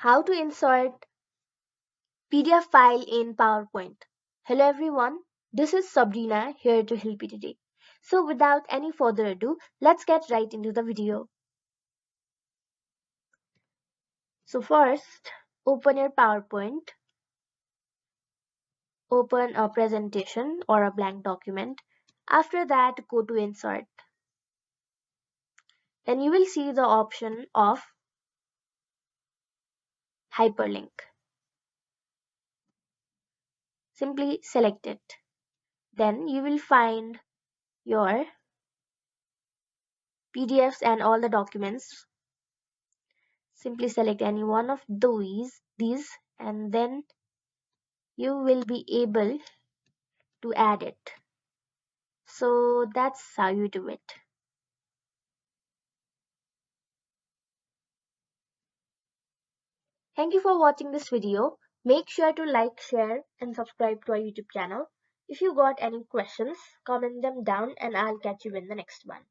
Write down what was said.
How to insert PDF file in PowerPoint. Hello everyone, this is Sabrina here to help you today. So without any further ado, let's get right into the video. So first, open your PowerPoint, open a presentation or a blank document. After that, go to insert. Then you will see the option of hyperlink. Simply select it. Then you will find your PDFs and all the documents. Simply select any one of these and then you will be able to add it. So that's how you do it. Thank you for watching this video. Make sure to like, share and subscribe to our YouTube channel. If you got any questions, comment them down and I'll catch you in the next one.